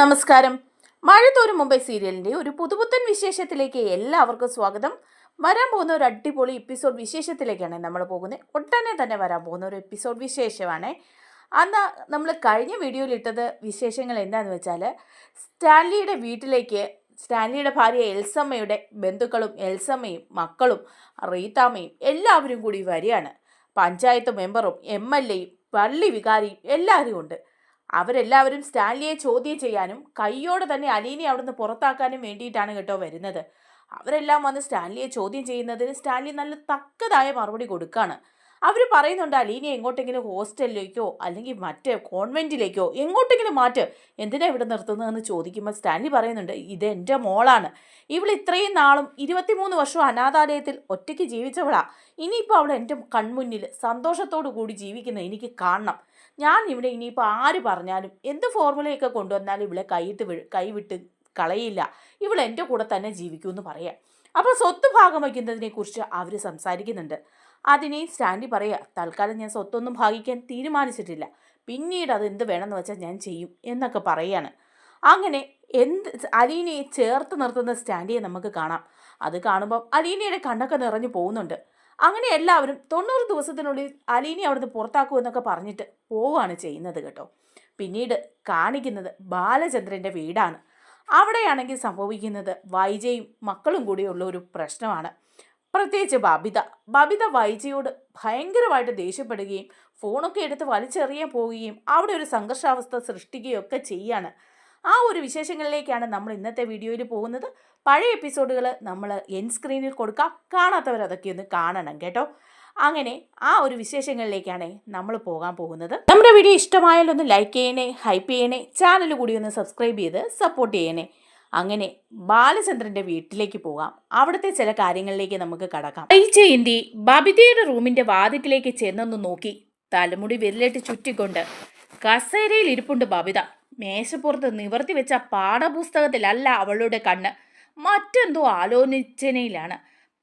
നമസ്കാരം. മഴത്തോരും മുംബൈ സീരിയലിൻ്റെ ഒരു പുതുപുത്തൻ വിശേഷത്തിലേക്ക് എല്ലാവർക്കും സ്വാഗതം. വരാൻ പോകുന്ന ഒരു അടിപൊളി എപ്പിസോഡ് വിശേഷത്തിലേക്കാണ് നമ്മൾ പോകുന്നത്. ഒട്ടനെ തന്നെ വരാൻ പോകുന്ന ഒരു എപ്പിസോഡ് വിശേഷമാണ്. അന്ന് നമ്മൾ കഴിഞ്ഞ വീഡിയോയിൽ ഇട്ടത് വിശേഷങ്ങൾ എന്താണെന്ന് വെച്ചാൽ, സ്റ്റാൻലിയുടെ വീട്ടിലേക്ക് സ്റ്റാൻലിയുടെ ഭാര്യ എൽസമ്മയുടെ ബന്ധുക്കളും എൽസമ്മയും മക്കളും റീത്താമ്മയും എല്ലാവരും കൂടി വരികയാണ്. പഞ്ചായത്ത് മെമ്പറും MLA യും പള്ളി വികാരിയും എല്ലാവരും ഉണ്ട്. അവരെല്ലാവരും സ്റ്റാൻലിയെ ചോദ്യം ചെയ്യാനും കൈയോടെ തന്നെ അലീനെ അവിടുന്ന് പുറത്താക്കാനും വേണ്ടിയിട്ടാണ് കേട്ടോ വരുന്നത്. അവരെല്ലാം വന്ന് സ്റ്റാൻലിയെ ചോദ്യം ചെയ്യുന്നതിന് സ്റ്റാൻലി നല്ല തക്കതായ മറുപടി കൊടുക്കുകയാണ്. അവർ പറയുന്നുണ്ട്, അലീനെ എങ്ങോട്ടെങ്കിലും ഹോസ്റ്റലിലേക്കോ അല്ലെങ്കിൽ മറ്റേ കോൺവെൻറ്റിലേക്കോ എങ്ങോട്ടെങ്കിലും മാറ്റ്, എന്തിനാ ഇവിടെ നിർത്തുന്നതെന്ന് ചോദിക്കുമ്പോൾ സ്റ്റാൻലി പറയുന്നുണ്ട്, ഇത് എൻ്റെ മോളാണ്. ഇവൾ ഇത്രയും നാളും 23 വർഷവും അനാഥാലയത്തിൽ ഒറ്റയ്ക്ക് ജീവിച്ചവളാ. ഇനിയിപ്പോൾ അവൾ എൻ്റെ കൺമുന്നിൽ സന്തോഷത്തോടു കൂടി ജീവിക്കുന്നത് എനിക്ക് കാണണം. ഞാൻ ഇവിടെ ഇനിയിപ്പോൾ ആര് പറഞ്ഞാലും എന്ത് ഫോർമുലയൊക്കെ കൊണ്ടുവന്നാലും ഇവളെ കൈവിട്ട് കളയില്ല. ഇവൾ എൻ്റെ കൂടെ തന്നെ ജീവിക്കുമെന്ന് പറയാം. അപ്പോൾ സ്വത്ത് ഭാഗം വയ്ക്കുന്നതിനെക്കുറിച്ച് അവർ സംസാരിക്കുന്നുണ്ട്. അതിനെ സ്റ്റാൻലി പറയുക, തൽക്കാലം ഞാൻ സ്വത്തൊന്നും ഭാഗിക്കാൻ തീരുമാനിച്ചിട്ടില്ല, പിന്നീട് അത് എന്ത് വേണമെന്ന് വെച്ചാൽ ഞാൻ ചെയ്യും എന്നൊക്കെ പറയുകയാണ്. അങ്ങനെ അലീനയെ ചേർത്ത് നിർത്തുന്ന സ്റ്റാൻലിയെ നമുക്ക് കാണാം. അത് കാണുമ്പം അലീനയുടെ കണ്ണൊക്കെ നിറഞ്ഞു പോകുന്നുണ്ട്. അങ്ങനെ എല്ലാവരും 90 ദിവസത്തിനുള്ളിൽ അലീനെ അവിടുന്ന് പുറത്താക്കുമെന്നൊക്കെ പറഞ്ഞിട്ട് പോവുകയാണ് ചെയ്യുന്നത് കേട്ടോ. പിന്നീട് കാണിക്കുന്നത് ബാലചന്ദ്രൻ്റെ വീടാണ്. അവിടെയാണെങ്കിൽ സംഭവിക്കുന്നത് വൈജയും മക്കളും കൂടിയുള്ള ഒരു പ്രശ്നമാണ്. പ്രത്യേകിച്ച് ബബിത വൈജയോട് ഭയങ്കരമായിട്ട് ദേഷ്യപ്പെടുകയും ഫോണൊക്കെ എടുത്ത് വലിച്ചെറിയാൻ പോവുകയും അവിടെ ഒരു സംഘർഷാവസ്ഥ സൃഷ്ടിക്കുകയും ഒക്കെ ചെയ്യാണ്. ആ ഒരു വിശേഷങ്ങളിലേക്കാണ് നമ്മൾ ഇന്നത്തെ വീഡിയോയിൽ പോകുന്നത്. പഴയ എപ്പിസോഡുകൾ നമ്മൾ എൻ സ്ക്രീനിൽ കൊടുക്കാം, കാണാത്തവർ അതൊക്കെ ഒന്ന് കാണണം കേട്ടോ. അങ്ങനെ ആ ഒരു വിശേഷങ്ങളിലേക്കാണ് നമ്മൾ പോകാൻ പോകുന്നത്. നമ്മുടെ വീഡിയോ ഇഷ്ടമായാലും ഒന്ന് ലൈക്ക് ചെയ്യണേ, ഹൈപ്പ് ചെയ്യണേ, ചാനൽ കൂടി ഒന്ന് സബ്സ്ക്രൈബ് ചെയ്ത് സപ്പോർട്ട് ചെയ്യണേ. അങ്ങനെ ബാലചന്ദ്രൻ്റെ വീട്ടിലേക്ക് പോകാം. അവിടുത്തെ ചില കാര്യങ്ങളിലേക്ക് നമുക്ക് കടക്കാം. വൈജയന്തി ബബിതയുടെ റൂമിൻ്റെ വാതിക്കിലേക്ക് ചെന്നൊന്ന് നോക്കി. തലമുടി വിരലിട്ട് ചുറ്റിക്കൊണ്ട് കസേരയിൽ ഇരിപ്പുണ്ട് ബബിത. മേശപ്പുറത്ത് നിവർത്തി വെച്ച പാഠപുസ്തകത്തിലല്ല അവളുടെ കണ്ണ്, മറ്റെന്തോ ആലോചനയിലാണ്.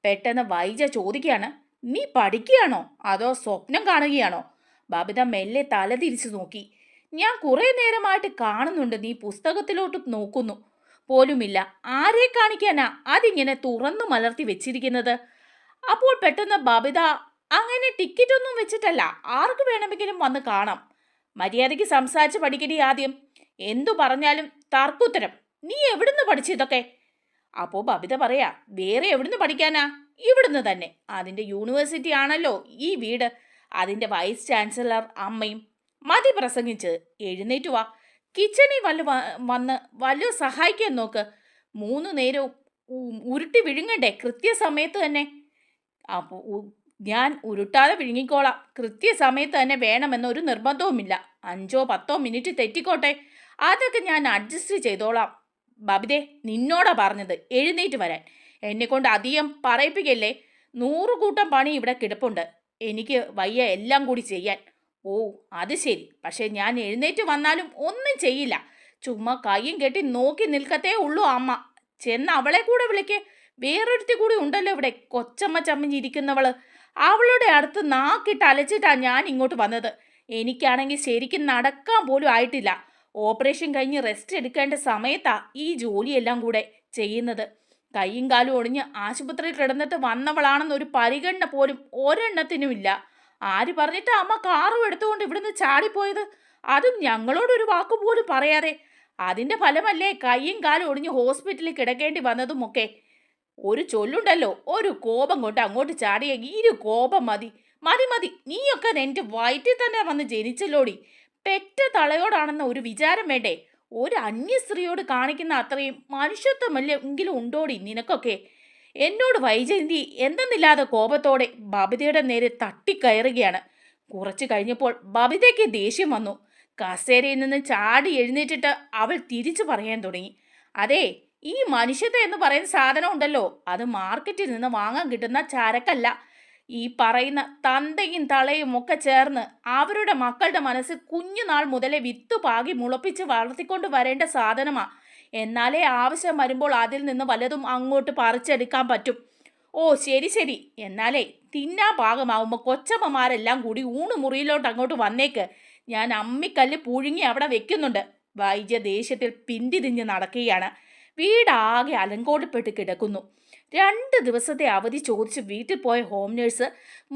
പെട്ടെന്ന് വൈജ ചോദിക്കുകയാണ്, നീ പഠിക്കുകയാണോ അതോ സ്വപ്നം കാണുകയാണോ? ബബിത മെല്ലെ തല തിരിച്ചു നോക്കി. ഞാൻ കുറേ നേരമായിട്ട് കാണുന്നുണ്ട്, നീ പുസ്തകത്തിലോട്ട് നോക്കുന്നു പോലുമില്ല. ആരെ കാണിക്കാനാ അതിങ്ങനെ തുറന്നു മലർത്തി വെച്ചിരിക്കുന്നത്? അപ്പോൾ പെട്ടെന്ന് ബബിത, അങ്ങനെ ടിക്കറ്റ് ഒന്നും വെച്ചിട്ടല്ല, ആർക്ക് വേണമെങ്കിലും വന്ന് കാണാം. മര്യാദയ്ക്ക് സംസാരിച്ച് പഠിക്കടി ആദ്യം. എന്തു പറഞ്ഞാലും തർക്കുത്തരം. നീ എവിടുന്ന് പഠിച്ചിതൊക്കെ? അപ്പോൾ ബബിത പറയാ, വേറെ എവിടുന്ന് പഠിക്കാനാ, ഇവിടുന്ന് തന്നെ. അതിൻ്റെ യൂണിവേഴ്സിറ്റി ആണല്ലോ ഈ വീട്, അതിൻ്റെ വൈസ് ചാൻസലർ അമ്മയും. മതി പ്രസംഗിച്ച്, എഴുന്നേറ്റ് വാ, കിച്ചണിൽ വന്ന് വല്ല സഹായിക്കാൻ നോക്ക്. 3 നേരവും ഉരുട്ടി വിഴുങ്ങണ്ടേ കൃത്യസമയത്ത് തന്നെ? അപ്പോൾ ഞാൻ ഉരുട്ടാതെ വിഴുങ്ങിക്കോളാം, കൃത്യസമയത്ത് തന്നെ വേണമെന്നൊരു നിർബന്ധവുമില്ല. 5-10 മിനിറ്റ് തെറ്റിക്കോട്ടെ, അതൊക്കെ ഞാൻ അഡ്ജസ്റ്റ് ചെയ്തോളാം. ബബിതേ, നിന്നോടാ പറഞ്ഞത് എഴുന്നേറ്റ് വരാൻ. എന്നെക്കൊണ്ട് അധികം പറയിപ്പിക്കല്ലേ. 100 കൂട്ടം പണി ഇവിടെ കിടപ്പുണ്ട്, എനിക്ക് വയ്യ എല്ലാം കൂടി ചെയ്യാൻ. ഓ അത് ശരി, പക്ഷേ ഞാൻ എഴുന്നേറ്റ് വന്നാലും ഒന്നും ചെയ്യില്ല, ചുമ്മാ കയ്യും കെട്ടി നോക്കി നിൽക്കത്തേ ഉള്ളൂ അമ്മ. ചെന്ന് അവളെ കൂടെ വിളിക്ക്. വേറൊരുത്തി കൂടി ഉണ്ടല്ലോ ഇവിടെ, കൊച്ചമ്മ ചമ്മഞ്ഞിരിക്കുന്നവള്. അവളുടെ അടുത്ത് നാക്കിട്ട് അലച്ചിട്ടാ ഞാൻ ഇങ്ങോട്ട് വന്നത്. എനിക്കാണെങ്കിൽ ശരിക്കും നടക്കാൻ പോലും ആയിട്ടില്ല. ഓപ്പറേഷൻ കഴിഞ്ഞ് റെസ്റ്റ് എടുക്കേണ്ട സമയത്താ ഈ ജോലിയെല്ലാം കൂടെ ചെയ്യുന്നത്. കൈയും കാലും ഒടിഞ്ഞ് ആശുപത്രിയിൽ കിടന്നിട്ട് വന്നവളാണെന്നൊരു പരിഗണന പോലും ഒരെണ്ണത്തിനുമില്ല. ആര് പറഞ്ഞിട്ടാ അമ്മ കാറും എടുത്തുകൊണ്ട് ഇവിടുന്ന് ചാടിപ്പോയത്? അതും ഞങ്ങളോടൊരു വാക്കുപോലും പറയാതെ. അതിൻ്റെ ഫലമല്ലേ കൈയും കാലും ഒടിഞ്ഞ് ഹോസ്പിറ്റലിൽ കിടക്കേണ്ടി വന്നതുമൊക്കെ. ഒരു ചൊല്ലുണ്ടല്ലോ, ഒരു കോപം കൊണ്ട് അങ്ങോട്ട് ചാടിയ കോപം മതി. മതി മതി, നീയൊക്കെ എൻ്റെ വയറ്റിൽ തന്നെ വന്ന് ജനിച്ചല്ലോടി. പെറ്റ തളയോടാണെന്ന ഒരു വിചാരം വേണ്ടേ? ഒരു അന്യസ്ത്രീയോട് കാണിക്കുന്ന അത്രയും മനുഷ്യത്വമല്ലേ എങ്കിലും ഉണ്ടോടി നിനക്കൊക്കെ? എന്നോട് വൈജയന്തി എന്തെന്നില്ലാതെ കോപത്തോടെ ബബിതയുടെ നേരെ തട്ടിക്കയറുകയാണ്. കുറച്ച് കഴിഞ്ഞപ്പോൾ ബബിതയ്ക്ക് ദേഷ്യം വന്നു. കസേരയിൽ നിന്ന് ചാടി എഴുന്നേറ്റിട്ട് അവൾ തിരിച്ചു പറയാൻ തുടങ്ങി, അതെ, ഈ മനുഷ്യത്വം എന്ന് പറയുന്ന സാധനം ഉണ്ടല്ലോ, അത് മാർക്കറ്റിൽ നിന്ന് വാങ്ങാൻ കിട്ടുന്ന ചരക്കല്ല. ഈ പറയുന്ന തന്തയും തളയും ഒക്കെ ചേർന്ന് അവരുടെ മക്കളുടെ മനസ്സിൽ കുഞ്ഞുനാൾ മുതലേ വിത്ത് പാകി മുളപ്പിച്ച് വളർത്തിക്കൊണ്ട് വരേണ്ട സാധനമാ. എന്നാലേ ആവശ്യം വരുമ്പോൾ അതിൽ നിന്ന് വല്ലതും അങ്ങോട്ട് പറിച്ചെടുക്കാൻ പറ്റും. ഓ ശരി ശരി, എന്നാലേ തിന്നാ പാകമാവുമ്പോൾ കൊച്ചമ്മമാരെല്ലാം കൂടി ഊണ് മുറിയിലോട്ട് അങ്ങോട്ട് വന്നേക്ക്. ഞാൻ അമ്മിക്കല്ല് പുഴുങ്ങി അവിടെ വെക്കുന്നുണ്ട്. വൈദ്യ ദേഷ്യത്തിൽ പിന്തിരിഞ്ഞ് നടക്കുകയാണ്. വീടാകെ അലങ്കോലപ്പെട്ട് കിടക്കുന്നു. 2 ദിവസത്തെ അവധി ചോദിച്ച് വീട്ടിൽ പോയ ഹോം നേഴ്സ്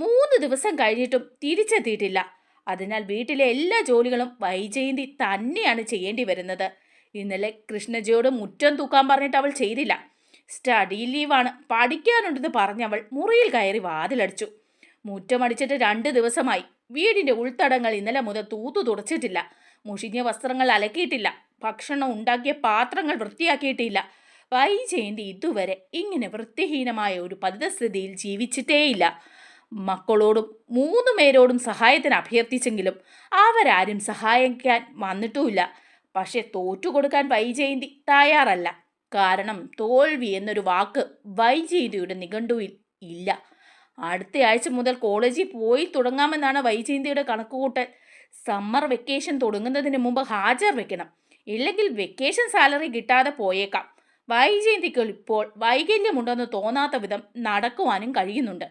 3 ദിവസം കഴിഞ്ഞിട്ടും തിരിച്ചെത്തിയിട്ടില്ല. അതിനാൽ വീട്ടിലെ എല്ലാ ജോലികളും വൈജയന്തി തന്നെയാണ് ചെയ്യേണ്ടി വരുന്നത്. ഇന്നലെ കൃഷ്ണജിയോട് മുറ്റം തൂക്കാൻ പറഞ്ഞിട്ട് അവൾ ചെയ്തില്ല. സ്റ്റഡി ലീവാണ്, പഠിക്കാനുണ്ടെന്ന് പറഞ്ഞവൾ മുറിയിൽ കയറി വാതിലടിച്ചു. മുറ്റമടിച്ചിട്ട് 2 ദിവസമായി. വീടിന്റെ ഉൾത്തടങ്ങൾ ഇന്നലെ മുതൽ തൂത്തു തുടച്ചിട്ടില്ല. മുഷിഞ്ഞ വസ്ത്രങ്ങൾ അലക്കിയിട്ടില്ല. ഭക്ഷണം ഉണ്ടാക്കിയ പാത്രങ്ങൾ വൃത്തിയാക്കിയിട്ടില്ല. വൈജയന്തി ഇതുവരെ ഇങ്ങനെ വൃത്തിഹീനമായ ഒരു പരിതസ്ഥിതിയിൽ ജീവിച്ചിട്ടേയില്ല. മക്കളോടും 3 പേരോടും സഹായത്തിന് അഭ്യർത്ഥിച്ചെങ്കിലും അവരാരും സഹായിക്കാൻ വന്നിട്ടുമില്ല. പക്ഷെ തോറ്റുകൊടുക്കാൻ വൈജയന്തി തയ്യാറല്ല. കാരണം തോൽവി എന്നൊരു വാക്ക് വൈജയന്തിയുടെ നിഘണ്ടുവിൽ ഇല്ല. അടുത്ത ആഴ്ച മുതൽ കോളേജിൽ പോയി തുടങ്ങാമെന്നാണ് വൈജയന്തിയുടെ കണക്കുകൂട്ടൽ. സമ്മർ വെക്കേഷൻ തുടങ്ങുന്നതിന് മുമ്പ് ഹാജർ വെക്കണം. ഇല്ലെങ്കിൽ വെക്കേഷൻ സാലറി കിട്ടാതെ പോയേക്കാം. വൈജയന്തിക്ക് ഇപ്പോൾ വൈകല്യമുണ്ടെന്ന് തോന്നാത്ത വിധം നടക്കുവാനും കഴിയുന്നുണ്ട്.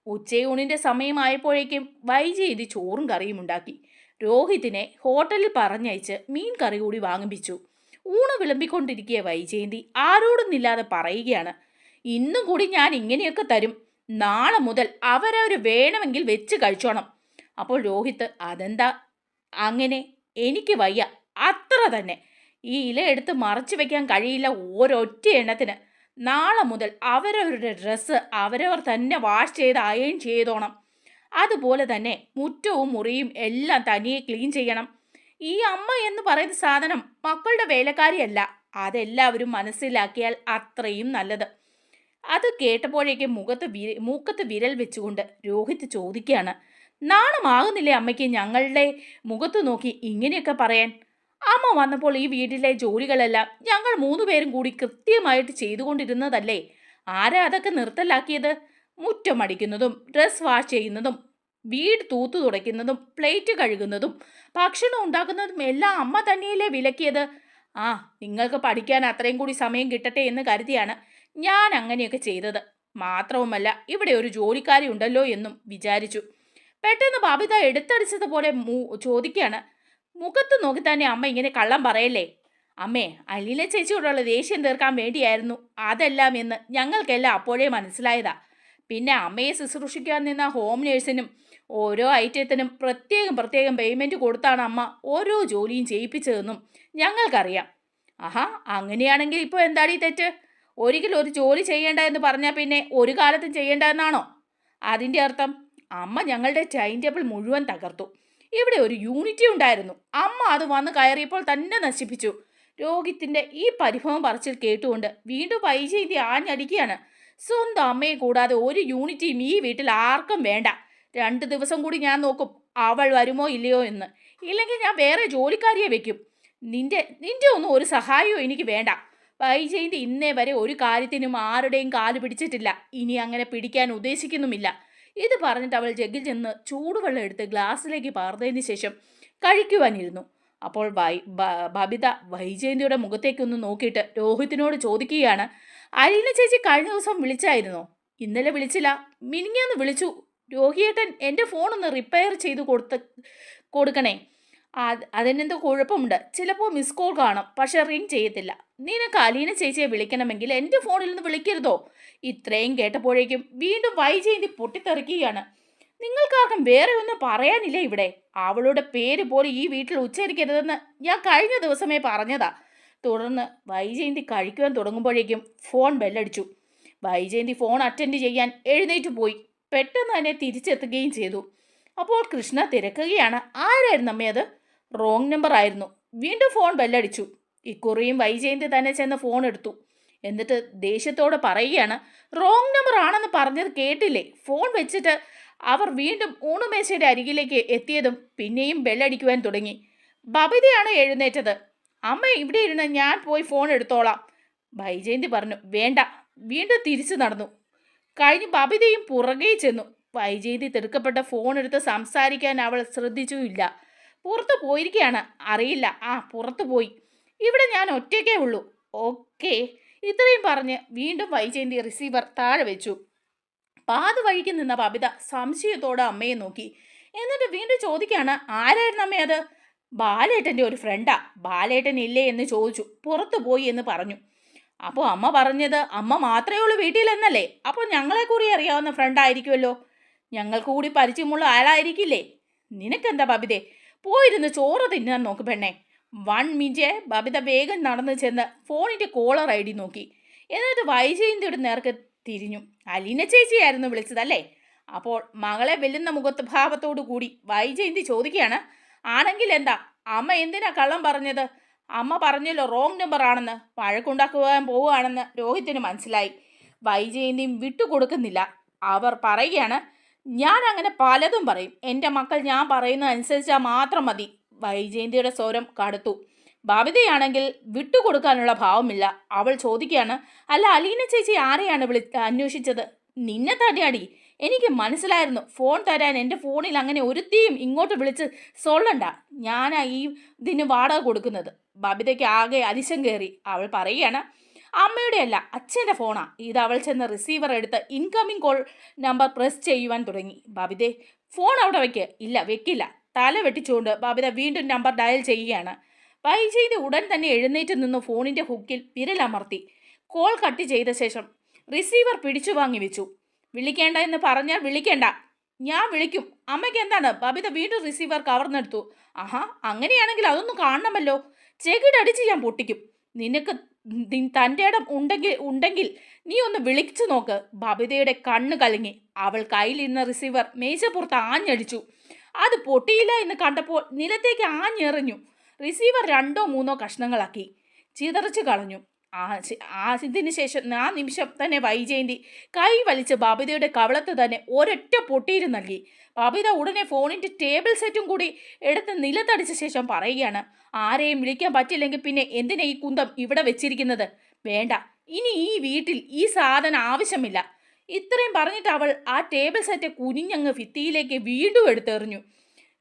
ഉച്ചയൂണിന്റെ സമയമായപ്പോഴേക്കും വൈജയന്തി ചോറും കറിയും ഉണ്ടാക്കി. രോഹിത്തിനെ ഹോട്ടലിൽ പറഞ്ഞയച്ച് മീൻ കറി കൂടി വാങ്ങിപ്പിച്ചു. ഊണ് വിളമ്പിക്കൊണ്ടിരിക്കുക വൈജയന്തി ആരോടൊന്നില്ലാതെ പറയുകയാണ്, ഇന്നും കൂടി ഞാൻ ഇങ്ങനെയൊക്കെ തരും. നാളെ മുതൽ അവരവർ വേണമെങ്കിൽ വെച്ച് കഴിച്ചോണം. അപ്പോൾ രോഹിത്ത്, അതെന്താ അങ്ങനെ? എനിക്ക് വയ്യ, അത്ര തന്നെ. ഈ ഇല എടുത്ത് മറച്ചു വെക്കാൻ കഴിയില്ല ഒരൊറ്റ എണ്ണത്തിന്. നാളെ മുതൽ അവരവരുടെ ഡ്രസ്സ് അവരവർ തന്നെ വാഷ് ചെയ്ത് അയൺ ചെയ്തോണം. അതുപോലെ തന്നെ മുറ്റവും മുറിയും എല്ലാം തനിയെ ക്ലീൻ ചെയ്യണം. ഈ അമ്മ എന്ന് പറയുന്ന സാധനം മക്കളുടെ വേലക്കാരിയല്ല. അതെല്ലാവരും മനസ്സിലാക്കിയാൽ അത്രയും നല്ലത്. അത് കേട്ടപ്പോഴേക്കും മൂക്കത്ത് വിരൽ വെച്ചുകൊണ്ട് രോഹിത് ചോദിക്കുകയാണ്, നാണമാകുന്നില്ലേ അമ്മയ്ക്ക് ഞങ്ങളുടെ മുഖത്ത് നോക്കി ഇങ്ങനെയൊക്കെ പറയാൻ? അമ്മ വന്നപ്പോൾ ഈ വീട്ടിലെ ജോലികളെല്ലാം ഞങ്ങൾ 3 പേരും കൂടി കൃത്യമായിട്ട് ചെയ്തുകൊണ്ടിരുന്നതല്ലേ? ആരാ അതൊക്കെ നിർത്തലാക്കിയത്? മുറ്റമടിക്കുന്നതും ഡ്രസ് വാഷ് ചെയ്യുന്നതും വീട് തൂത്തു തുടയ്ക്കുന്നതും പ്ലേറ്റ് കഴുകുന്നതും ഭക്ഷണം ഉണ്ടാക്കുന്നതും എല്ലാം അമ്മ തന്നെയല്ലേ വിലക്കിയത്? ആ, നിങ്ങൾക്ക് പഠിക്കാൻ അത്രയും കൂടി സമയം കിട്ടട്ടെ എന്ന് കരുതിയാണ് ഞാൻ അങ്ങനെയൊക്കെ ചെയ്തത്. മാത്രവുമല്ല ഇവിടെ ഒരു ജോലിക്കാരി ഉണ്ടല്ലോ എന്നും വിചാരിച്ചു. പെട്ടെന്ന് ബബിത എടുത്തടിച്ചതുപോലെ ചോദിക്കുകയാണ്, മുഖത്ത് നോക്കി തന്നെ അമ്മ ഇങ്ങനെ കള്ളം പറയല്ലേ? അമ്മേ, അലീല ചേച്ചിയോടുള്ള ദേഷ്യം തീർക്കാൻ വേണ്ടിയായിരുന്നു അതെല്ലാം എന്ന് ഞങ്ങൾക്കെല്ലാം അപ്പോഴേ മനസ്സിലായതാ. പിന്നെ അമ്മയെ ശുശ്രൂഷിക്കാൻ നിന്ന ഹോം നേഴ്സിനും ഓരോ ഐറ്റത്തിനും പ്രത്യേകം പേയ്മെൻറ്റ് കൊടുത്താണ് അമ്മ ഓരോ ജോലിയും ചെയ്യിപ്പിച്ചതെന്നും ഞങ്ങൾക്കറിയാം. ആഹാ, അങ്ങനെയാണെങ്കിൽ ഇപ്പോൾ എന്താടി തെറ്റ്? ഒരിക്കലും ഒരു ജോലി ചെയ്യേണ്ട എന്ന് പറഞ്ഞാൽ പിന്നെ ഒരു കാലത്തും ചെയ്യേണ്ട എന്നാണോ അതിൻ്റെ അർത്ഥം? അമ്മ ഞങ്ങളുടെ ടൈം ടേബിൾ മുഴുവൻ തകർത്തു. ഇവിടെ ഒരു യൂണിറ്റി ഉണ്ടായിരുന്നു, അമ്മ അത് വന്ന് കയറിയപ്പോൾ തന്നെ നശിപ്പിച്ചു. രോഹിത്തിൻ്റെ ഈ പരിഭവം പറച്ചിൽ കേട്ടുകൊണ്ട് വീണ്ടും വൈജയന്തി ആഞ്ഞടിക്കുകയാണ്. സ്വന്തം അമ്മയെ കൂടാതെ ഒരു യൂണിറ്റിയും ഈ വീട്ടിൽ ആർക്കും വേണ്ട. 2 ദിവസം കൂടി ഞാൻ നോക്കും അവൾ വരുമോ ഇല്ലയോ എന്ന്. ഇല്ലെങ്കിൽ ഞാൻ വേറെ ജോലിക്കാരിയെ വെക്കും. നിന്റെ ഒന്നും ഒരു സഹായവും എനിക്ക് വേണ്ട. വൈജയന്തി ഇന്നേ വരെ ഒരു കാര്യത്തിനും ആരുടെയും കാല് പിടിച്ചിട്ടില്ല, ഇനി അങ്ങനെ പിടിക്കാൻ ഉദ്ദേശിക്കുന്നുമില്ല. ഇത് പറഞ്ഞിട്ട് അവൾ ജഗ്ഗിൽ ചെന്ന് ചൂടുവെള്ളം എടുത്ത് ഗ്ലാസ്സിലേക്ക് പാർന്നതിന് ശേഷം കഴിക്കുവാനിരുന്നു. അപ്പോൾ ബബിത വൈജയന്തിയുടെ മുഖത്തേക്കൊന്ന് നോക്കിയിട്ട് രോഹിത്തിനോട് ചോദിക്കുകയാണ്, അലീന ചേച്ചി കഴിഞ്ഞ ദിവസം വിളിച്ചായിരുന്നോ? ഇന്നലെ വിളിച്ചില്ല, മിനിങ്ങാന്ന് വിളിച്ചു. രോഹിയേട്ടൻ എൻ്റെ ഫോണൊന്ന് റിപ്പയർ ചെയ്ത് കൊടുക്കണേ. അതിനെന്തോ കുഴപ്പമുണ്ട്, ചിലപ്പോൾ മിസ് കോൾ കാണും, പക്ഷെ റിങ് ചെയ്യത്തില്ല. നിനക്ക് അലീന ചേച്ചിയെ വിളിക്കണമെങ്കിൽ എൻ്റെ ഫോണിൽ നിന്ന് വിളിക്കരുതോ? ഇത്രയും കേട്ടപ്പോഴേക്കും വീണ്ടും വൈജയന്തി പൊട്ടിത്തെറിക്കുകയാണ്. നിങ്ങൾക്കാർക്കും വേറെ ഒന്നും പറയാനില്ല ഇവിടെ? അവളുടെ പേര് പോലും ഈ വീട്ടിൽ ഉച്ചരിക്കരുതെന്ന് ഞാൻ കഴിഞ്ഞ ദിവസമേ പറഞ്ഞതാ. തുടർന്ന് വൈജയന്തി കഴിക്കുവാൻ തുടങ്ങുമ്പോഴേക്കും ഫോൺ ബെല്ലടിച്ചു. വൈജയന്തി ഫോൺ അറ്റൻഡ് ചെയ്യാൻ എഴുന്നേറ്റ് പോയി. പെട്ടെന്ന് തന്നെ തിരിച്ചെത്തുകയും ചെയ്തു. അപ്പോൾ കൃഷ്ണ തിരക്കുകയാണ്, ആരായിരുന്നു അമ്മേ അത്? റോങ് നമ്പർ ആയിരുന്നു. വീണ്ടും ഫോൺ ബെല്ലടിച്ചു. ഇക്കുറിയും വൈജയന്തി തന്നെ ചെന്ന് ഫോൺ എടുത്തു. എന്നിട്ട് ദേഷ്യത്തോടെ പറയുകയാണ്, റോങ് നമ്പർ ആണെന്ന് പറഞ്ഞത് കേട്ടില്ലേ? ഫോൺ വെച്ചിട്ട് അവർ വീണ്ടും ഊണുമേശയുടെ അരികിലേക്ക് എത്തിയതും പിന്നെയും ബെല്ലടിക്കുവാൻ തുടങ്ങി. ബബിതയാണ് എഴുന്നേറ്റത്. അമ്മ ഇവിടെ ഇരുന്ന് ഞാൻ പോയി ഫോൺ എടുത്തോളാം. വൈജയന്തി പറഞ്ഞു, വേണ്ട. വീണ്ടും തിരിച്ചു നടന്നു. കഴിഞ്ഞ് ബബിതയും പുറകെ ചെന്നു. വൈജയന്തി തിടുക്കപ്പെട്ട ഫോൺ എടുത്ത് സംസാരിക്കാൻ അവൾ ശ്രദ്ധിച്ചുമില്ല. പുറത്ത് പോയിരിക്കുകയാണ്, അറിയില്ല. പുറത്തു പോയി. ഇവിടെ ഞാൻ ഒറ്റയ്ക്കേ ഉള്ളൂ. ഓക്കെ. ഇത്രയും പറഞ്ഞ് വീണ്ടും വൈജയന്തി റിസീവർ താഴെ വെച്ചു. പാതി നിന്ന ബബിത സംശയത്തോടെ അമ്മയെ നോക്കി. എന്നിട്ട് വീണ്ടും ചോദിക്കുകയാണ്, ആരായിരുന്നു അമ്മേ അത്? ബാലേട്ടൻ്റെ ഒരു ഫ്രണ്ടാ, ബാലേട്ടൻ ഇല്ലേ എന്ന് ചോദിച്ചു, പുറത്തു പോയി എന്ന് പറഞ്ഞു. അപ്പോൾ അമ്മ പറഞ്ഞത് അമ്മ മാത്രമേ ഉള്ളൂ വീട്ടിലെന്നല്ലേ? അപ്പോൾ ഞങ്ങളെ കൂടി അറിയാവുന്ന ഫ്രണ്ടായിരിക്കുമല്ലോ, ഞങ്ങൾക്ക് കൂടി പരിചയമുള്ള ആളായിരിക്കില്ലേ? നിനക്കെന്താ ബബിതേ, പോയിരുന്ന് ചോറ് തിന്നാൻ നോക്ക് പെണ്ണേ. 1 മിനിറ്റ്. ബബിത വേഗം നടന്നു ചെന്ന് ഫോണിൻ്റെ കോളർ ID നോക്കി. എന്നിട്ട് വൈജയന്തിയുടെ നേർക്ക് തിരിഞ്ഞു. അലീന ചേച്ചിയായിരുന്നു വിളിച്ചതല്ലേ? അപ്പോൾ മകളെ വെല്ലുന്ന ഭാവത്തോടു കൂടി വൈജയന്തി ചോദിക്കുകയാണ്, ആണെങ്കിൽ എന്താ അമ്മ എന്തിനാ കള്ളം പറഞ്ഞത്? അമ്മ പറഞ്ഞല്ലോ റോങ് നമ്പർ ആണെന്ന്. വഴക്കുണ്ടാക്കുവാൻ പോവുകയാണെന്ന് രോഹിത്തിന് മനസ്സിലായി. വൈജയന്തിയും വിട്ടുകൊടുക്കുന്നില്ല. അവർ പറയുകയാണ്, ഞാൻ അങ്ങനെ പലതും പറയും, എൻ്റെ മക്കൾ ഞാൻ പറയുന്നത് അനുസരിച്ചാൽ മാത്രം മതി. വൈജയന്തിയുടെ സ്വരം കടുത്തു. ബബിതയാണെങ്കിൽ വിട്ടുകൊടുക്കാനുള്ള ഭാവമില്ല. അവൾ ചോദിക്കുകയാണ്, അല്ല അലീന ചേച്ചി ആരെയാണ് അന്വേഷിച്ചത്? നിന്നെ തന്നെയാടി. എനിക്ക് മനസ്സിലായിരുന്നു. ഫോൺ തരാൻ എൻ്റെ ഫോണിൽ അങ്ങനെ ഒരുത്തിയും ഇങ്ങോട്ട് വിളിച്ച് സൊല്ലണ്ട. ഞാനാ ഈ ഇതിന് വാടക കൊടുക്കുന്നത്. ബബിതയ്ക്ക് ആകെ അരിശം കയറി. അവൾ പറയുകയാണ്, അമ്മയുടെ അല്ല അച്ഛൻ്റെ ഫോണാ ഇത്. അവൾ ചെന്ന് റിസീവർ എടുത്ത് ഇൻകമിംഗ് കോൾ നമ്പർ പ്രസ് ചെയ്യുവാൻ തുടങ്ങി. ബബിതേ, ഫോൺ അവിടെ വയ്ക്ക്. ഇല്ല വെക്കില്ല. തല വെട്ടിച്ചുകൊണ്ട് ബബിത വീണ്ടും നമ്പർ ഡയൽ ചെയ്യുകയാണ്. വൈജയന്തി ഉടൻ തന്നെ എഴുന്നേറ്റ് നിന്ന് ഫോണിൻ്റെ ഹുക്കിൽ വിരലമർത്തി. കോൾ കട്ട് ചെയ്ത ശേഷം റിസീവർ പിടിച്ചു വാങ്ങി വെച്ചു. വിളിക്കേണ്ട എന്ന് പറഞ്ഞാൽ വിളിക്കേണ്ട, ഞാൻ വിളിക്കും. അമ്മയ്ക്ക് എന്താണ്? ബബിത വീണ്ടും റിസീവർ കവർന്നെടുത്തു. ആഹാ, അങ്ങനെയാണെങ്കിൽ അതൊന്നും കാണണമല്ലോ. ചെകിടടിച്ച് ഞാൻ പൊട്ടിക്കും. നിനക്ക് തൻ്റെ ഇടം ഉണ്ടെങ്കിൽ നീ ഒന്ന് വിളിച്ചു നോക്ക്. ബബിതയുടെ കണ്ണ് കലങ്ങി. അവൾ കയ്യിലിരുന്ന റിസീവർ മേശപ്പുറത്ത് ആഞ്ഞടിച്ചു. അത് പൊട്ടിയില്ല എന്ന് കണ്ടപ്പോൾ നിലത്തേക്ക് ആഞ്ഞെറിഞ്ഞു. റിസീവർ 2-3 കഷ്ണങ്ങളാക്കി ചിതറിച്ചു കളഞ്ഞു. ഇതിന് ശേഷം ആ നിമിഷം തന്നെ വൈജയന്തി കൈ വലിച്ച് ബബിതയുടെ കവളത്ത് തന്നെ ഒരൊറ്റ പൊട്ടിയിട്ട് നൽകി. ബബിത ഉടനെ ഫോണിൻ്റെ ടേബിൾ സെറ്റും കൂടി എടുത്ത് നിലത്തടിച്ച ശേഷം പറയുകയാണ്, ആരെയും വിളിക്കാൻ പറ്റില്ലെങ്കിൽ പിന്നെ എന്തിനാ ഈ കുന്തം ഇവിടെ വെച്ചിരിക്കുന്നത്? വേണ്ട, ഇനി ഈ വീട്ടിൽ ഈ സാധനം ആവശ്യമില്ല. ഇത്രയും പറഞ്ഞിട്ട് അവൾ ആ ടേബിൾ സെറ്റ് കുനിഞ്ഞങ്ങ് ഭിത്തിയിലേക്ക് വീണ്ടും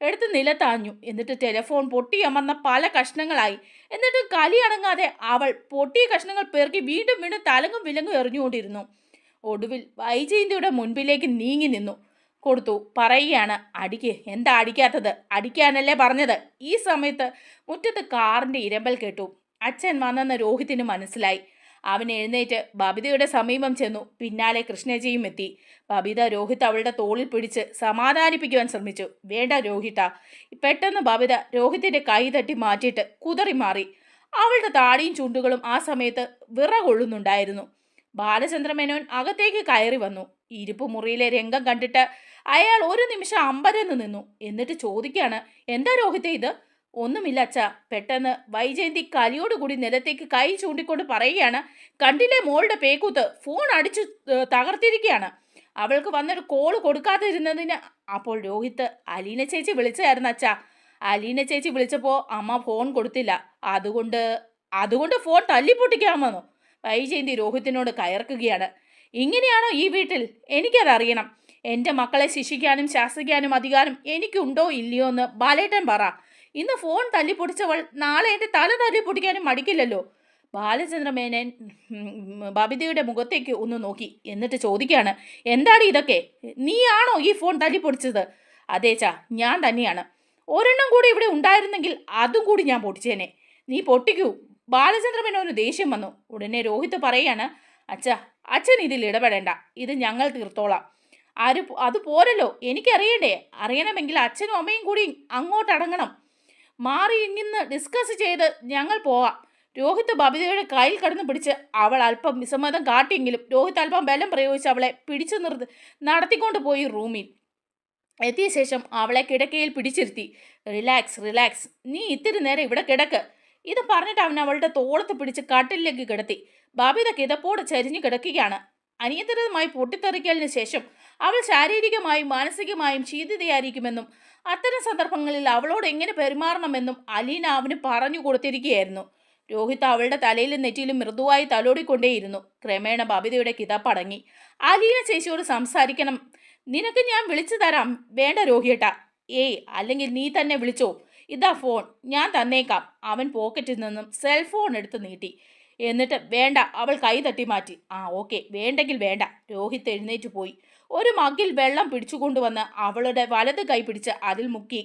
എടുത്ത് നിലത്താഞ്ഞു. എന്നിട്ട് ടെലിഫോൺ പൊട്ടിയമർന്ന പല കഷ്ണങ്ങളായി. എന്നിട്ട് കലി അടങ്ങാതെ അവൾ പൊട്ടിയ കഷ്ണങ്ങൾ പെറുക്കി വീണ്ടും വീണ്ടും തലങ്ങും വിലങ്ങും എറിഞ്ഞുകൊണ്ടിരുന്നു. ഒടുവിൽ വൈജയന്തിയുടെ മുൻപിലേക്ക് നീങ്ങി നിന്നു കൊടുത്തു. പറയുകയാണ്, അടിക്ക്. എന്താ അടിക്കാത്തത്? അടിക്കാനല്ലേ പറഞ്ഞത്? ഈ സമയത്ത് മുറ്റത്ത് കാറിൻ്റെ ഇരമ്പൽ കേട്ടു. അച്ഛൻ വന്നെന്ന് രോഹിത്തിന് മനസ്സിലായി. അവൻ എഴുന്നേറ്റ് ബബിതയുടെ സമീപം ചെന്നു. പിന്നാലെ കൃഷ്ണജിയും എത്തി. ബബിത രോഹിത് അവളുടെ തോളിൽ പിടിച്ച് സമാധാനിപ്പിക്കുവാൻ ശ്രമിച്ചു. വേണ്ട രോഹിത. പെട്ടെന്ന് ബബിത രോഹിത്തിൻ്റെ കൈ തട്ടി മാറ്റിയിട്ട് കുതറി മാറി. അവളുടെ താടിയും ചുണ്ടുകളും ആ സമയത്ത് വിറകൊള്ളുന്നുണ്ടായിരുന്നു. ബാലചന്ദ്രമേനോൻ അകത്തേക്ക് കയറി വന്നു. ഇരിപ്പ് മുറിയിലെ രംഗം കണ്ടിട്ട് അയാൾ ഒരു നിമിഷം അമ്പരന്ന് നിന്നു. എന്നിട്ട് ചോദിക്കുകയാണ്, എന്താ രോഹിത്തെ ഇത്? ഒന്നുമില്ല അച്ഛാ. പെട്ടെന്ന് വൈജയന്തി കലിയോടുകൂടി നിലത്തേക്ക് കൈ ചൂണ്ടിക്കൊണ്ട് പറയുകയാണ്, കണ്ടില്ലേ മോളുടെ പേക്കൂത്ത്? ഫോൺ അടിച്ചു തകർത്തിരിക്കുകയാണ്. അവൾക്ക് വന്നൊരു കോള് കൊടുക്കാതിരുന്നതിന്. അപ്പോൾ രോഹിത്ത്, അലീന ചേച്ചി വിളിച്ചായിരുന്നു അച്ഛാ. അലീന ചേച്ചി വിളിച്ചപ്പോൾ അമ്മ ഫോൺ കൊടുത്തില്ല. അതുകൊണ്ട് ഫോൺ തല്ലിപ്പൊട്ടിക്കാമെന്നോ? വൈജയന്തി രോഹിത്തിനോട് കയർക്കുകയാണ്. ഇങ്ങനെയാണോ ഈ വീട്ടിൽ? എനിക്കതറിയണം. എൻ്റെ മക്കളെ ശിക്ഷിക്കാനും ശാസിക്കാനും അധികാരം എനിക്കുണ്ടോ ഇല്ലയോ എന്ന് ബാലേട്ടൻ പറ. ഇന്ന് ഫോൺ തല്ലിപ്പൊടിച്ചവൾ നാളെ എൻ്റെ തല തല്ലിപ്പൊടിക്കാനും മടിക്കില്ലല്ലോ. ബാലചന്ദ്രമേനൻ ബബിതയുടെ മുഖത്തേക്ക് ഒന്ന് നോക്കി. എന്നിട്ട് ചോദിക്കുകയാണ്, എന്താണ് ഇതൊക്കെ? നീയാണോ ഈ ഫോൺ തല്ലിപ്പൊടിച്ചത്? അതേച്ചാ, ഞാൻ തന്നെയാണ്. ഒരെണ്ണം കൂടി ഇവിടെ ഉണ്ടായിരുന്നെങ്കിൽ അതും കൂടി ഞാൻ പൊട്ടിച്ചേനെ. നീ പൊട്ടിക്കൂ. ബാലചന്ദ്രമേനോന് ദേഷ്യം വന്നു. ഉടനെ രോഹിത് പറയാണ്, അച്ഛൻ ഇതിൽ ഇടപെടേണ്ട. ഇത് ഞങ്ങൾ തീർത്തോളാം. അത് പോരല്ലോ, എനിക്കറിയണ്ടേ? അറിയണമെങ്കിൽ അച്ഛനും അമ്മയും കൂടി അങ്ങോട്ടടങ്ങണം. മാറി നിന്ന് ഡിസ്കസ് ചെയ്ത് ഞങ്ങൾ പോവാം. രോഹിത് ബബിതയുടെ കയ്യിൽ കടന്നു പിടിച്ച് അവൾ അല്പം വിസമ്മതം കാട്ടിയെങ്കിലും രോഹിത് അല്പം ബലം പ്രയോഗിച്ച് അവളെ പിടിച്ചു നടത്തിക്കൊണ്ട് പോയി. റൂമിൽ എത്തിയ ശേഷം അവളെ കിടക്കയിൽ പിടിച്ചിരുത്തി. റിലാക്സ്, നീ ഇത്തിരി നേരം ഇവിടെ കിടക്ക്. ഇത് പറഞ്ഞിട്ട് അവൻ അവളുടെ തോളത്ത് പിടിച്ച് കട്ടിലേക്ക് കിടത്തി. ബബിത കിതപ്പോട് ചരിഞ്ഞു കിടക്കുകയാണ്. അനിയന്ത്രിതമായി പൊട്ടിത്തെറിക്കലിന് ശേഷം അവൾ ശാരീരികമായും മാനസികമായും ക്ഷീണിതയായിരിക്കുമെന്നും അത്തരം സന്ദർഭങ്ങളിൽ അവളോട് എങ്ങനെ പെരുമാറണമെന്നും അലീന അവന് പറഞ്ഞു കൊടുത്തിരിക്കുകയായിരുന്നു. രോഹിത് അവളുടെ തലയിലും നെറ്റിയിലും മൃദുവായി തലോടിക്കൊണ്ടേയിരുന്നു. ക്രമേണ ബബിതയുടെ കിതപ്പടങ്ങി. അലീന ചേച്ചിയോട് സംസാരിക്കണം. നിനക്ക് ഞാൻ വിളിച്ചു തരാം. വേണ്ട രോഹിയേട്ടാ. അല്ലെങ്കിൽ നീ തന്നെ വിളിച്ചോ. ഇതാ ഫോൺ, ഞാൻ തന്നേക്കാം. അവൻ പോക്കറ്റിൽ നിന്നും സെൽഫോൺ എടുത്ത് നീട്ടി. എന്നിട്ട് വേണ്ട, അവൾ കൈ തട്ടി മാറ്റി. ഓക്കെ, വേണ്ടെങ്കിൽ വേണ്ട. രോഹിത് എഴുന്നേറ്റ് പോയി. ഒരു മഗ്ഗിൽ വെള്ളം പിടിച്ചുകൊണ്ടുവന്ന് അവളുടെ വലത് കൈ പിടിച്ച് അതിൽ മുക്കി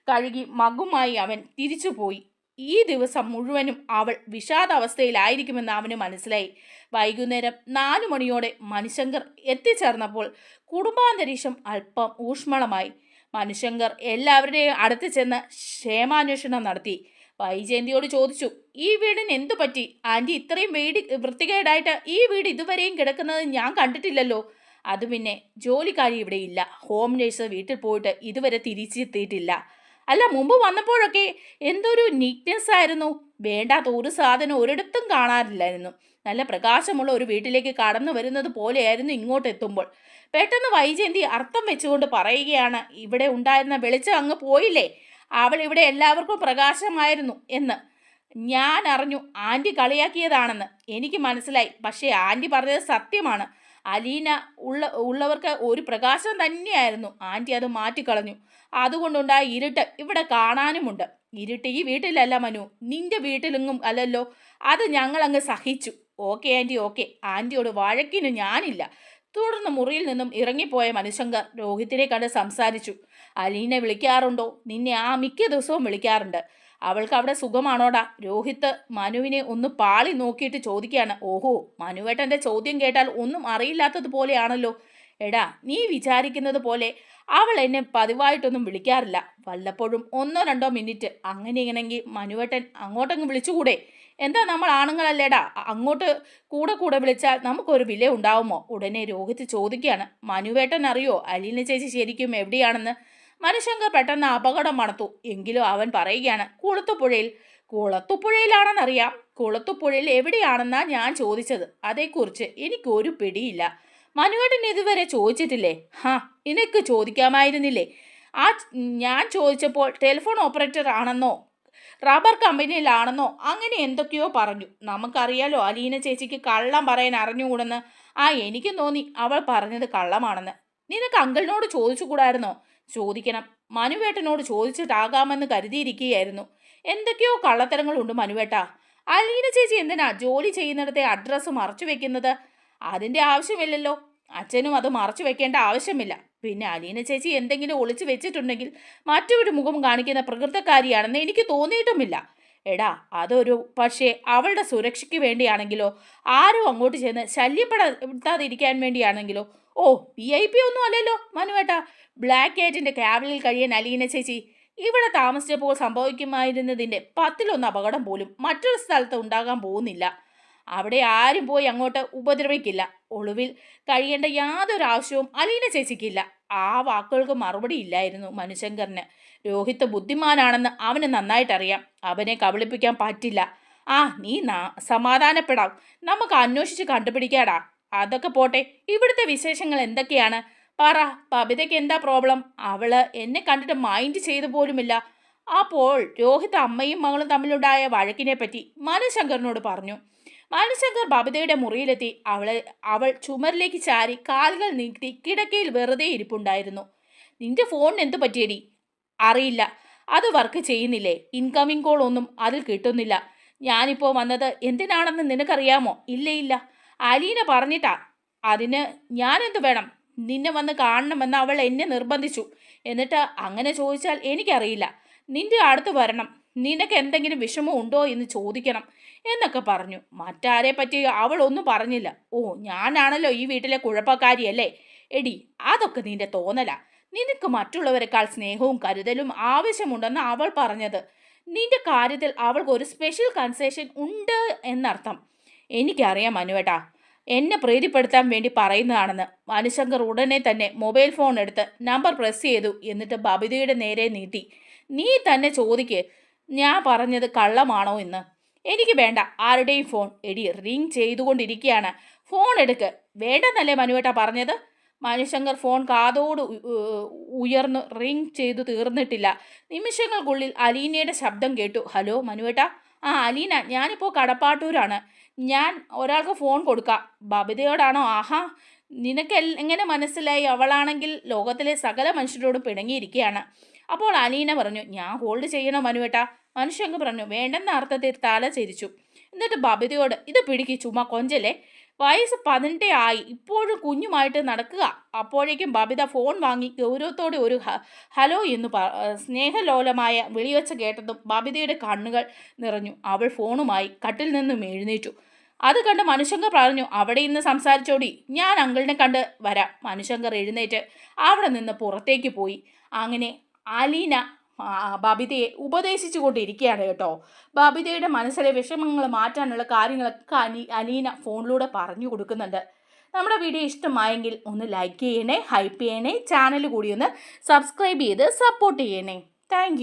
കഴുകി മഗ്ഗുമായി അവൻ തിരിച്ചുപോയി. ഈ ദിവസം മുഴുവനും അവൾ വിഷാദാവസ്ഥയിലായിരിക്കുമെന്ന് അവന് മനസ്സിലായി. വൈകുന്നേരം 4 മണിയോടെ മണിശങ്കർ എത്തിച്ചേർന്നപ്പോൾ കുടുംബാന്തരീക്ഷം അല്പം ഊഷ്മളമായി. മണിശങ്കർ എല്ലാവരുടെയും അടുത്ത് ചെന്ന് ക്ഷേമാന്വേഷണം നടത്തി. വൈജയന്തിയോട് ചോദിച്ചു, ഈ വീടിന് എന്തു പറ്റി? ആൻറ്റി, ഇത്രയും വൃത്തികേടായിട്ട് ഈ വീട് ഇതുവരെയും കിടക്കുന്നത് ഞാൻ കണ്ടിട്ടില്ലല്ലോ. അത് പിന്നെ ജോലിക്കാരി ഇവിടെ ഇല്ല. ഹോം നേഴ്സ് വീട്ടിൽ പോയിട്ട് ഇതുവരെ തിരിച്ചെത്തിയിട്ടില്ല. അല്ല, മുമ്പ് വന്നപ്പോഴൊക്കെ എന്തൊരു നീറ്റ്നെസ് ആയിരുന്നു. വേണ്ടാത്ത ഒരു സാധനം ഒരിടത്തും കാണാറില്ലായിരുന്നു. നല്ല പ്രകാശമുള്ള ഒരു വീട്ടിലേക്ക് കടന്നു വരുന്നത് പോലെയായിരുന്നു ഇങ്ങോട്ട് എത്തുമ്പോൾ. പെട്ടെന്ന് വൈജയന്തി അർത്ഥം വെച്ചുകൊണ്ട് പറയുകയാണ്, ഇവിടെ ഉണ്ടായിരുന്ന വെളിച്ചം അങ്ങ് പോയില്ലേ? അവൾ ഇവിടെ എല്ലാവർക്കും പ്രകാശമായിരുന്നു എന്ന് ഞാൻ അറിഞ്ഞു. ആൻറ്റി കളിയാക്കിയതാണെന്ന് എനിക്ക് മനസ്സിലായി. പക്ഷേ ആൻറ്റി പറഞ്ഞത് സത്യമാണ്. അലീന ഉള്ളവർക്ക് ഒരു പ്രകാശം തന്നെയായിരുന്നു. ആൻറ്റി അത് മാറ്റിക്കളഞ്ഞു. അതുകൊണ്ടുണ്ടായ ഇരുട്ട് ഇവിടെ കാണാനുമുണ്ട്. ഇരുട്ട് ഈ വീട്ടിലല്ല മനു, നിന്റെ വീട്ടിലെങ്ങും അല്ലല്ലോ. അത് ഞങ്ങളങ്ങ് സഹിച്ചു. Okay aunty, okay. ആൻറ്റിയോട് വഴക്കിന് ഞാനില്ല. തുടർന്ന് മുറിയിൽ നിന്നും ഇറങ്ങിപ്പോയ മണിശങ്കർ രോഹിത്തിനെ കണ്ട് സംസാരിച്ചു. അലീനെ വിളിക്കാറുണ്ടോ? നിന്നെ മിക്ക ദിവസവും വിളിക്കാറുണ്ട്. അവൾക്ക് അവിടെ സുഖമാണോടാ? രോഹിത്ത് മനുവിനെ ഒന്ന് പാളി നോക്കിയിട്ട് ചോദിക്കുകയാണ്. ഓഹോ, മനുവേട്ടൻ്റെ ചോദ്യം കേട്ടാൽ ഒന്നും അറിയില്ലാത്തതുപോലെയാണല്ലോ. എടാ, നീ വിചാരിക്കുന്നത് പോലെ അവൾ എന്നെ പതിവായിട്ടൊന്നും വിളിക്കാറില്ല. വല്ലപ്പോഴും 1-2 മിനിറ്റ്. അങ്ങനെയാണെങ്കിൽ മനുവേട്ടൻ അങ്ങോട്ടങ്ങ് വിളിച്ചുകൂടെ? എന്താ, നമ്മൾ ആണുങ്ങളല്ലേടാ, അങ്ങോട്ട് കൂടെ വിളിച്ചാൽ നമുക്കൊരു വില ഉണ്ടാവുമോ? ഉടനെ രോഹിത് ചോദിക്കുകയാണ്. മനുവേട്ടൻ അറിയോ അലീന ചേച്ചി ശരിക്കും എവിടെയാണെന്ന്? മണിശങ്കർ പെട്ടെന്ന് അപകടം മണത്തു. എങ്കിലും അവൻ പറയുകയാണ്, കുളത്തുപുഴയിൽ. കുളത്തുപുഴയിലാണെന്നറിയാം. കുളത്തുപുഴയിൽ എവിടെയാണെന്നാ ഞാൻ ചോദിച്ചത്. അതേക്കുറിച്ച് എനിക്കൊരു പിടിയില്ല. മനുവേട്ടൻ ഇതുവരെ ചോദിച്ചിട്ടില്ലേ? നിനക്ക് ചോദിക്കാമായിരുന്നില്ലേ? ഞാൻ ചോദിച്ചപ്പോൾ ടെലിഫോൺ ഓപ്പറേറ്റർ ആണെന്നോ റബ്ബർ കമ്പനിയിലാണെന്നോ അങ്ങനെ എന്തൊക്കെയോ പറഞ്ഞു. നമുക്കറിയാലോ അലീന ചേച്ചിക്ക് കള്ളം പറയാൻ അറിഞ്ഞുകൂടെന്ന്. എനിക്കും തോന്നി അവൾ പറഞ്ഞത് കള്ളമാണെന്ന്. നിനക്ക് അങ്കിളിനോട് ചോദിച്ചുകൂടായിരുന്നോ? ചോദിക്കണം. മനുവേട്ടനോട് ചോദിച്ചിട്ടാകാമെന്ന് കരുതിയിരിക്കുകയായിരുന്നു. എന്തൊക്കെയോ കള്ളത്തരങ്ങളുണ്ട് മനുവേട്ടാ. അലീന ചേച്ചി എന്തിനാ ജോലി ചെയ്യുന്നിടത്തെ അഡ്രസ്സ് മറച്ചു വെക്കുന്നത്? അതിൻ്റെ ആവശ്യമില്ലല്ലോ. അച്ഛനും അത് മറച്ചു വെക്കേണ്ട ആവശ്യമില്ല. പിന്നെ അലീന ചേച്ചി എന്തെങ്കിലും ഒളിച്ചു വെച്ചിട്ടുണ്ടെങ്കിൽ മറ്റൊരു മുഖം കാണിക്കുന്ന പ്രകൃതക്കാരിയാണെന്ന് എനിക്ക് തോന്നിയിട്ടുമില്ല. എടാ, അതൊരു പക്ഷേ അവളുടെ സുരക്ഷയ്ക്ക് വേണ്ടിയാണെങ്കിലോ, ആരും അങ്ങോട്ട് ചെന്ന് ശല്യപ്പെടുത്താതിരിക്കാൻ വേണ്ടിയാണെങ്കിലോ? VIP ഒന്നും അല്ലല്ലോ മനുവേട്ടാ. ബ്ലാക്ക് ക്യാറ്റിൻ്റെ ക്യാബിനിൽ കഴിയാൻ അലീന ചേച്ചി ഇവിടെ താമസിച്ചപ്പോൾ സംഭവിക്കുമായിരുന്നതിൻ്റെ 10-1 അപകടം പോലും മറ്റൊരു സ്ഥലത്ത് ഉണ്ടാകാൻ പോകുന്നില്ല. അവിടെ ആരും പോയി അങ്ങോട്ട് ഉപദ്രവിക്കില്ല. ഒളിവിൽ കഴിയേണ്ട യാതൊരു ആവശ്യവും അലീന ചേച്ചിക്കില്ല. ആ വാക്കുകൾക്ക് മറുപടി ഇല്ലായിരുന്നു മനുശങ്കറിന്. രോഹിത് ബുദ്ധിമാനാണെന്ന് അവന് നന്നായിട്ടറിയാം. അവനെ കബളിപ്പിക്കാൻ പറ്റില്ല. നീ സമാധാനപ്പെടാം. നമുക്ക് അന്വേഷിച്ച് കണ്ടുപിടിക്കാടാ. അതൊക്കെ പോട്ടെ, ഇവിടുത്തെ വിശേഷങ്ങൾ എന്തൊക്കെയാണ്? പറ, ബബിതയ്ക്ക് എന്താ പ്രോബ്ലം? അവള് എന്നെ കണ്ടിട്ട് മൈൻഡ് ചെയ്തു പോലുമില്ല. അപ്പോൾ രോഹിത് അമ്മയും മകളും തമ്മിലുണ്ടായ വഴക്കിനെ പറ്റി മനുശങ്കറിനോട് പറഞ്ഞു. മനുശങ്കർ ബബിതയുടെ മുറിയിലെത്തി. അവൾ ചുമരിലേക്ക് ചാരി കാലുകൾ നീട്ടി കിടക്കയിൽ വെറുതെ ഇരിപ്പുണ്ടായിരുന്നു. നിന്റെ ഫോണിന് എന്ത് പറ്റിയടി? അറിയില്ല, അത് വർക്ക് ചെയ്യുന്നില്ലേ? ഇൻകമിംഗ് കോൾ ഒന്നും അതിൽ കിട്ടുന്നില്ല. ഞാനിപ്പോൾ വന്നത് എന്തിനാണെന്ന് നിനക്കറിയാമോ? ഇല്ല, അലീന പറഞ്ഞിട്ടാ. അതിന് ഞാനെന്ത് വേണം? നിന്നെ വന്ന് കാണണമെന്ന് അവൾ എന്നെ നിർബന്ധിച്ചു. എന്നിട്ട് അങ്ങനെ ചോദിച്ചാൽ എനിക്കറിയില്ല. നിന്റെ അടുത്ത് വരണം, നിനക്ക് എന്തെങ്കിലും വിഷമം ഉണ്ടോ എന്ന് ചോദിക്കണം എന്നൊക്കെ പറഞ്ഞു. മറ്റാരെ പറ്റി അവൾ ഒന്നും പറഞ്ഞില്ല. ഞാനാണല്ലോ ഈ വീട്ടിലെ കുഴപ്പക്കാരിയല്ലേ? എടി, അതൊക്കെ നിന്റെ തോന്നലാ. നിനക്ക് മറ്റുള്ളവരെക്കാൾ സ്നേഹവും കരുതലും ആവശ്യമുണ്ടെന്ന് അവൾ പറഞ്ഞത്. നിന്റെ കാര്യത്തിൽ അവൾക്ക് ഒരു സ്പെഷ്യൽ കൺസെഷൻ ഉണ്ട് എന്നർത്ഥം. എനിക്കറിയാം മനുവേട്ടാ, എന്നെ പ്രീതിപ്പെടുത്താൻ വേണ്ടി പറയുന്നതാണെന്ന്. മനുശങ്കർ ഉടനെ തന്നെ മൊബൈൽ ഫോൺ എടുത്ത് നമ്പർ പ്രസ് ചെയ്തു. എന്നിട്ട് ബബിതയുടെ നേരെ നീട്ടി. നീ തന്നെ ചോദിക്ക്, ഞാൻ പറഞ്ഞത് കള്ളമാണോ എന്ന്. എനിക്ക് വേണ്ട ആരുടെയും ഫോൺ. എടി, റിങ് ചെയ്തുകൊണ്ടിരിക്കുകയാണ്, ഫോൺ എടുക്ക്. വേണ്ടെന്നല്ലേ മനുവേട്ട പറഞ്ഞത്? മനുശങ്കർ ഫോൺ കാതോട് ഉയർന്നു റിങ് ചെയ്തു തീർന്നിട്ടില്ല. നിമിഷങ്ങൾക്കുള്ളിൽ അലീനയുടെ ശബ്ദം കേട്ടു. ഹലോ മനുവേട്ട. അലീന, ഞാനിപ്പോൾ കടപ്പാട്ടൂരാണ്. ഞാൻ ഒരാൾക്ക് ഫോൺ കൊടുക്കാം. ബബിതയോടാണോ? നിനക്ക് എങ്ങനെ മനസ്സിലായി? അവളാണെങ്കിൽ ലോകത്തിലെ സകല മനുഷ്യരോടും പിണങ്ങിയിരിക്കുകയാണ്. അപ്പോൾ അലീന പറഞ്ഞു, ഞാൻ ഹോൾഡ് ചെയ്യണോ മനുവേട്ട? മനുശങ്കർ പറഞ്ഞു, വേണ്ടെന്ന അർത്ഥത്തിൽ തല ചിരിച്ചു. എന്നിട്ട് ബബിതയോട്, ഇത് പിടിക്ക്, ചുമ്മാ കൊഞ്ചല്ലേ. വയസ്സ് 18 ആയി, ഇപ്പോഴും കുഞ്ഞുമായിട്ട് നടക്കുക. അപ്പോഴേക്കും ബബിത ഫോൺ വാങ്ങി ഗൗരവത്തോടെ ഒരു ഹലോ എന്ന് സ്നേഹലോലമായ വിളിവെച്ച് കേട്ടതും ബബിതയുടെ കണ്ണുകൾ നിറഞ്ഞു. അവൾ ഫോണുമായി കട്ടിൽ നിന്നും എഴുന്നേറ്റു. അത് കണ്ട് മനുശങ്കർ പറഞ്ഞു, അവിടെ ഇന്ന് സംസാരിച്ചോടി, ഞാൻ അങ്കിളിനെ കണ്ട് വരാം. മനുശങ്കർ എഴുന്നേറ്റ് അവിടെ നിന്ന് പുറത്തേക്ക് പോയി. അങ്ങനെ അലീന ബബിതയെ ഉപദേശിച്ചു കൊണ്ടിരിക്കുകയാണ് കേട്ടോ. ബബിതയുടെ മനസ്സിലെ വിഷമങ്ങൾ മാറ്റാനുള്ള കാര്യങ്ങളൊക്കെ അലീന ഫോണിലൂടെ പറഞ്ഞു കൊടുക്കുന്നുണ്ട്. നമ്മുടെ വീഡിയോ ഇഷ്ടമായെങ്കിൽ ഒന്ന് ലൈക്ക് ചെയ്യണേ, ഹൈപ്പ് ചെയ്യണേ, ചാനൽ കൂടി ഒന്ന് സബ്സ്ക്രൈബ് ചെയ്ത് സപ്പോർട്ട് ചെയ്യണേ. താങ്ക്